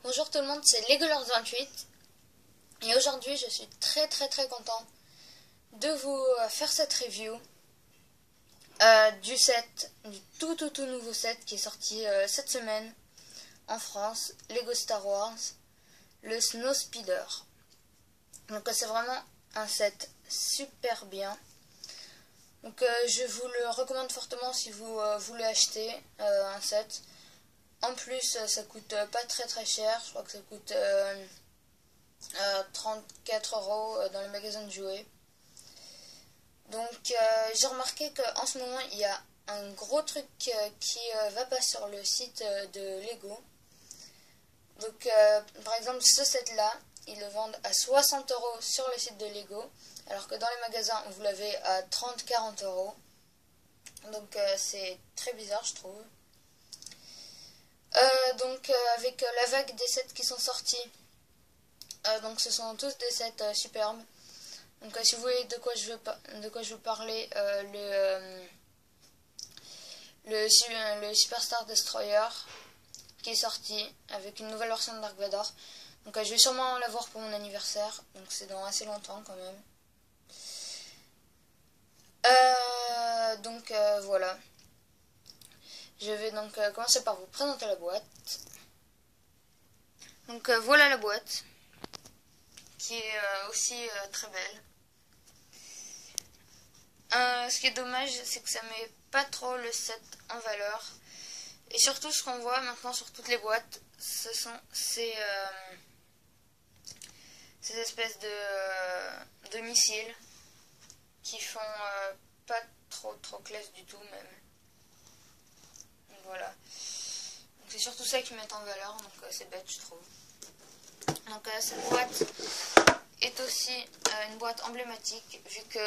Bonjour tout le monde, c'est Legolord28 et aujourd'hui je suis très content de vous faire cette review du set, du tout nouveau set qui est sorti cette semaine en France, Lego Star Wars, le Snow Speeder. Donc c'est vraiment un set super bien. Donc je vous le recommande fortement si vous voulez acheter un set. En plus, ça coûte pas très cher. Je crois que ça coûte 34 € dans les magasins de jouets. Donc, j'ai remarqué qu'en ce moment, il y a un gros truc qui va pas sur le site de Lego. Donc, par exemple, ce set-là, ils le vendent à 60 € sur le site de Lego, alors que dans les magasins, vous l'avez à 30-40 €. Donc, c'est très bizarre, je trouve. Avec la vague des sets qui sont sortis, donc ce sont tous des sets superbes. Donc si vous voyez de quoi je veux parler, le Superstar Destroyer qui est sorti avec une nouvelle version de Dark Vador. Donc je vais sûrement l'avoir pour mon anniversaire, donc c'est dans assez longtemps quand même. Voilà. Je vais donc commencer par vous présenter la boîte. Donc voilà la boîte, qui est aussi très belle. Ce qui est dommage, c'est que ça met pas trop le set en valeur. Et surtout, ce qu'on voit maintenant sur toutes les boîtes, ce sont ces espèces de missiles qui font pas trop classe du tout même. Donc voilà. C'est surtout ça qui met en valeur, donc c'est bête je trouve. Donc cette boîte est aussi une boîte emblématique, vu que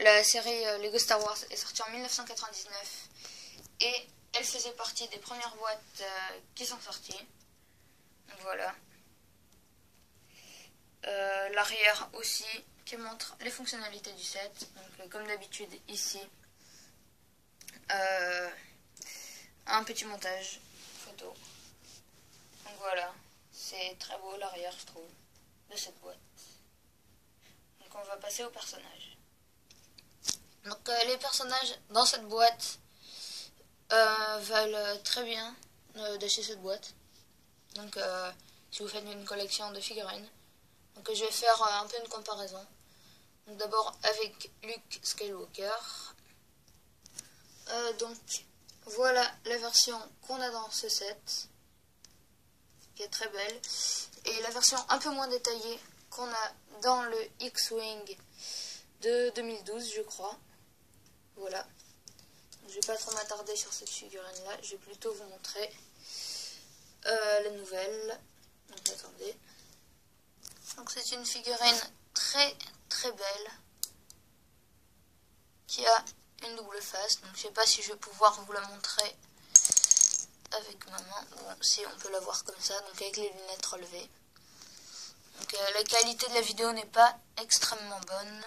la série Lego Star Wars est sortie en 1999 et elle faisait partie des premières boîtes qui sont sorties. Donc voilà. L'arrière aussi qui montre les fonctionnalités du set. Donc comme d'habitude ici, un petit montage photo. Donc voilà, c'est très beau l'arrière je trouve de cette boîte. Donc on va passer aux personnages. Donc les personnages dans cette boîte valent très bien d'acheter cette boîte. Donc si vous faites une collection de figurines. Donc je vais faire un peu une comparaison. Donc d'abord avec Luke Skywalker. Donc voilà la version qu'on a dans ce set, qui est très belle, et la version un peu moins détaillée qu'on a dans le X-Wing de 2012 je crois. Voilà. Je vais pas trop m'attarder sur cette figurine là, je vais plutôt vous montrer la nouvelle. Donc attendez. Donc c'est une figurine très belle qui a une double face. Donc je sais pas si je vais pouvoir vous la montrer avec ma main. Bon, si on peut la voir comme ça, donc avec les lunettes relevées. Donc la qualité de la vidéo n'est pas extrêmement bonne.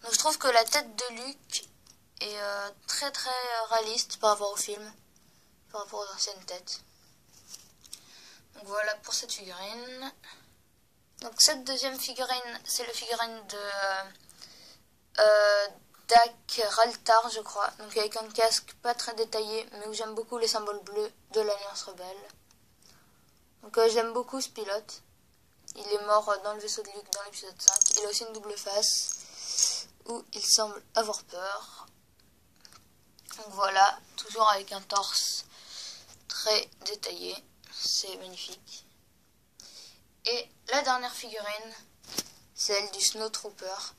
Donc je trouve que la tête de Luke est très réaliste par rapport au film, par rapport aux anciennes têtes. Donc voilà pour cette figurine. Donc cette deuxième figurine, c'est la figurine de Dak Raltar je crois. Donc avec un casque pas très détaillé, mais où j'aime beaucoup les symboles bleus de l'Alliance Rebelle. Donc j'aime beaucoup ce pilote. Il est mort dans le vaisseau de Luke dans l'épisode 5. Il a aussi une double face où il semble avoir peur. Donc voilà, toujours avec un torse très détaillé. C'est magnifique. Et la dernière figurine, celle du Snow Trooper.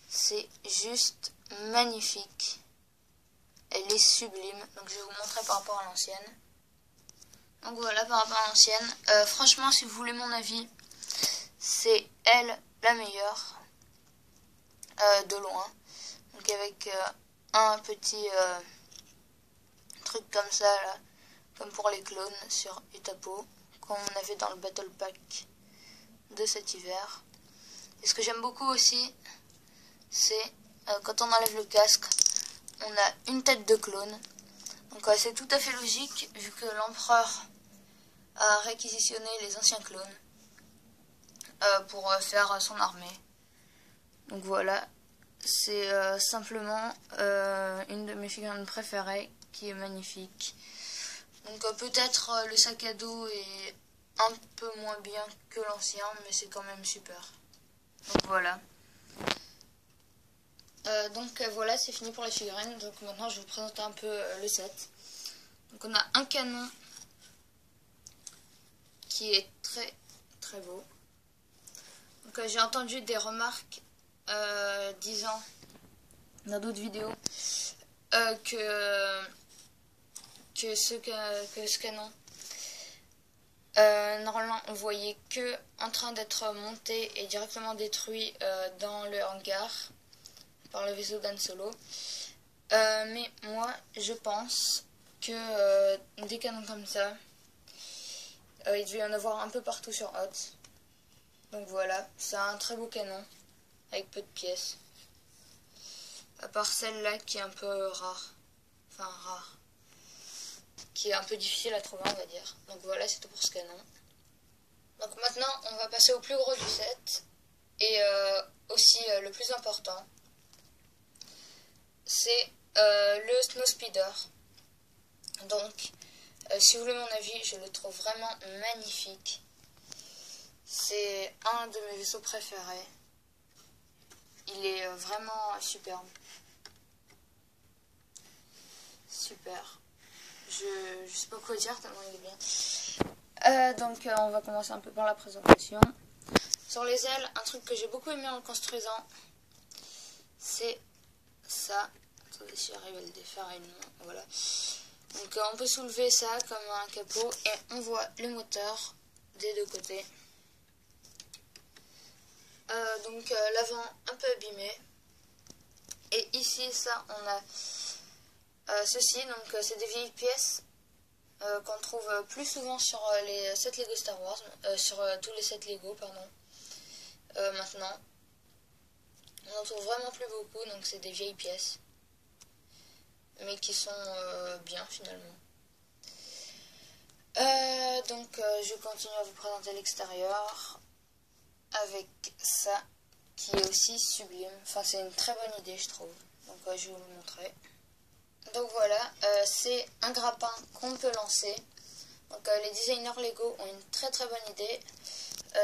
C'est juste magnifique. Elle est sublime. Donc je vais vous montrer par rapport à l'ancienne. Donc voilà, par rapport à l'ancienne. Franchement, si vous voulez mon avis, c'est elle la meilleure. De loin. Donc avec un petit truc comme ça, là, comme pour les clones sur Utapo, comme on avait dans le Battle Pack de cet hiver. Et ce que j'aime beaucoup aussi, c'est quand on enlève le casque, on a une tête de clone. Donc c'est tout à fait logique, vu que l'empereur a réquisitionné les anciens clones pour faire son armée. Donc voilà, c'est simplement une de mes figurines préférées qui est magnifique. Donc peut-être le sac à dos est un peu moins bien que l'ancien, mais c'est quand même super. Donc voilà. Voilà, c'est fini pour les figurines. Donc maintenant je vais vous présenter un peu le set. Donc on a un canon qui est très très beau. Donc j'ai entendu des remarques disant dans d'autres vidéos que ce canon normalement on voyait que en train d'être monté et directement détruit dans le hangar par le vaisseau d'Han Solo. Mais moi je pense que des canons comme ça il devait y en avoir un peu partout sur Hoth. Donc voilà, c'est un très beau canon avec peu de pièces, à part celle-là qui est un peu rare, qui est un peu difficile à trouver, on va dire. Donc voilà, c'est tout pour ce canon. Donc maintenant on va passer au plus gros du set et aussi le plus important, c'est le Snowspeeder. Donc si vous voulez mon avis, je le trouve vraiment magnifique. C'est un de mes vaisseaux préférés. Il est vraiment superbe. Super. Je sais pas quoi dire tellement il est bien. On va commencer un peu par la présentation. Sur les ailes, un truc que j'ai beaucoup aimé en le construisant, c'est ça. Attendez si j'arrive à le défaire à une main. Voilà. Donc on peut soulever ça comme un capot et on voit le moteur des deux côtés. L'avant un peu abîmé. Et ici, ça, on a ceci. Donc c'est des vieilles pièces qu'on trouve plus souvent sur les sets Lego Star Wars, sur tous les sets Lego, pardon. Maintenant, on en trouve vraiment plus beaucoup, donc c'est des vieilles pièces, mais qui sont bien finalement. Je continue à vous présenter l'extérieur avec ça qui est aussi sublime. Enfin, c'est une très bonne idée, je trouve. Donc je vais vous le montrer. Donc voilà, c'est un grappin qu'on peut lancer. Donc les designers Lego ont une très très bonne idée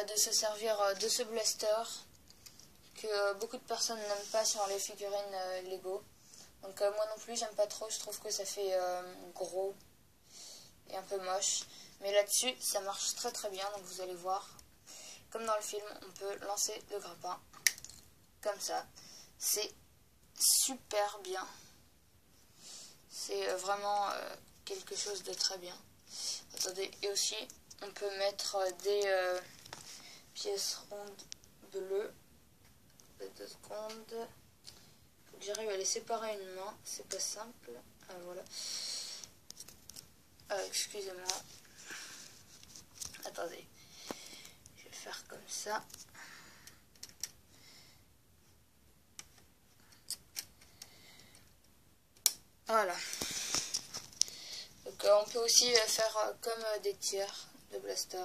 de se servir de ce blaster que beaucoup de personnes n'aiment pas sur les figurines Lego. Donc moi non plus, j'aime pas trop, je trouve que ça fait gros et un peu moche. Mais là-dessus, ça marche très très bien, donc vous allez voir. Comme dans le film, on peut lancer le grappin comme ça. C'est super bien. C'est vraiment quelque chose de très bien. Attendez, et aussi, on peut mettre des pièces rondes bleues. 2 secondes. Faut que j'arrive à les séparer une main. C'est pas simple. Ah, voilà. Excusez-moi. Attendez. Je vais faire comme ça. Voilà. Donc on peut aussi faire comme des tirs de blaster.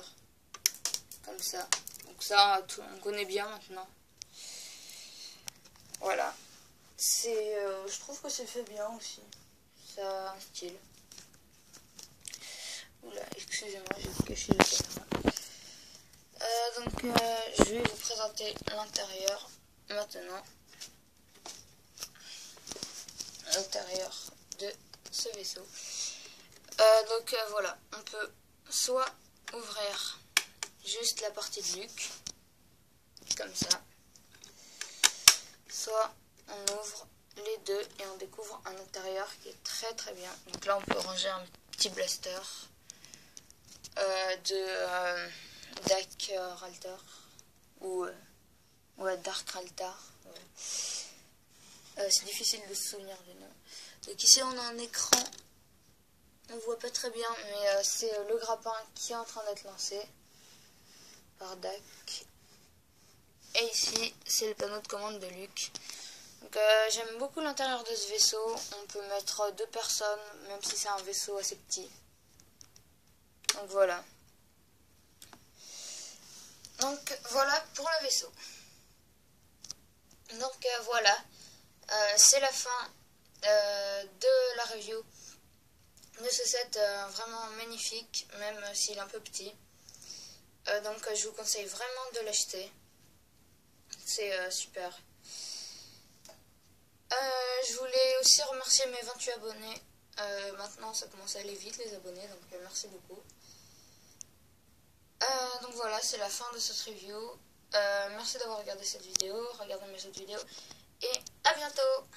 Comme ça. Donc ça, on connaît bien maintenant. Voilà. Je trouve que c'est fait bien aussi. Ça a un style. Oula, excusez-moi, j'ai caché la caméra. Je vais vous présenter l'intérieur maintenant. L'intérieur de ce vaisseau. Voilà, on peut soit ouvrir juste la partie de Luke, comme ça, soit on ouvre les deux et on découvre un intérieur qui est très très bien. Donc là on peut ranger un petit blaster de Dark Raltar ou Dark Raltar. C'est difficile de se souvenir du nom. Donc ici on a un écran, on voit pas très bien, mais c'est le grappin qui est en train d'être lancé par Dak. Et ici c'est le panneau de commande de Luke. Donc j'aime beaucoup l'intérieur de ce vaisseau. On peut mettre 2 personnes, même si c'est un vaisseau assez petit. Donc voilà. Donc voilà pour le vaisseau. Donc voilà, c'est la fin de la review de ce set vraiment magnifique, même s'il est un peu petit. Donc je vous conseille vraiment de l'acheter. C'est super. Je voulais aussi remercier mes 28 abonnés. Maintenant ça commence à aller vite les abonnés, donc merci beaucoup. Donc voilà, c'est la fin de cette review. Merci d'avoir regardé cette vidéo, regardez mes autres vidéos et à bientôt.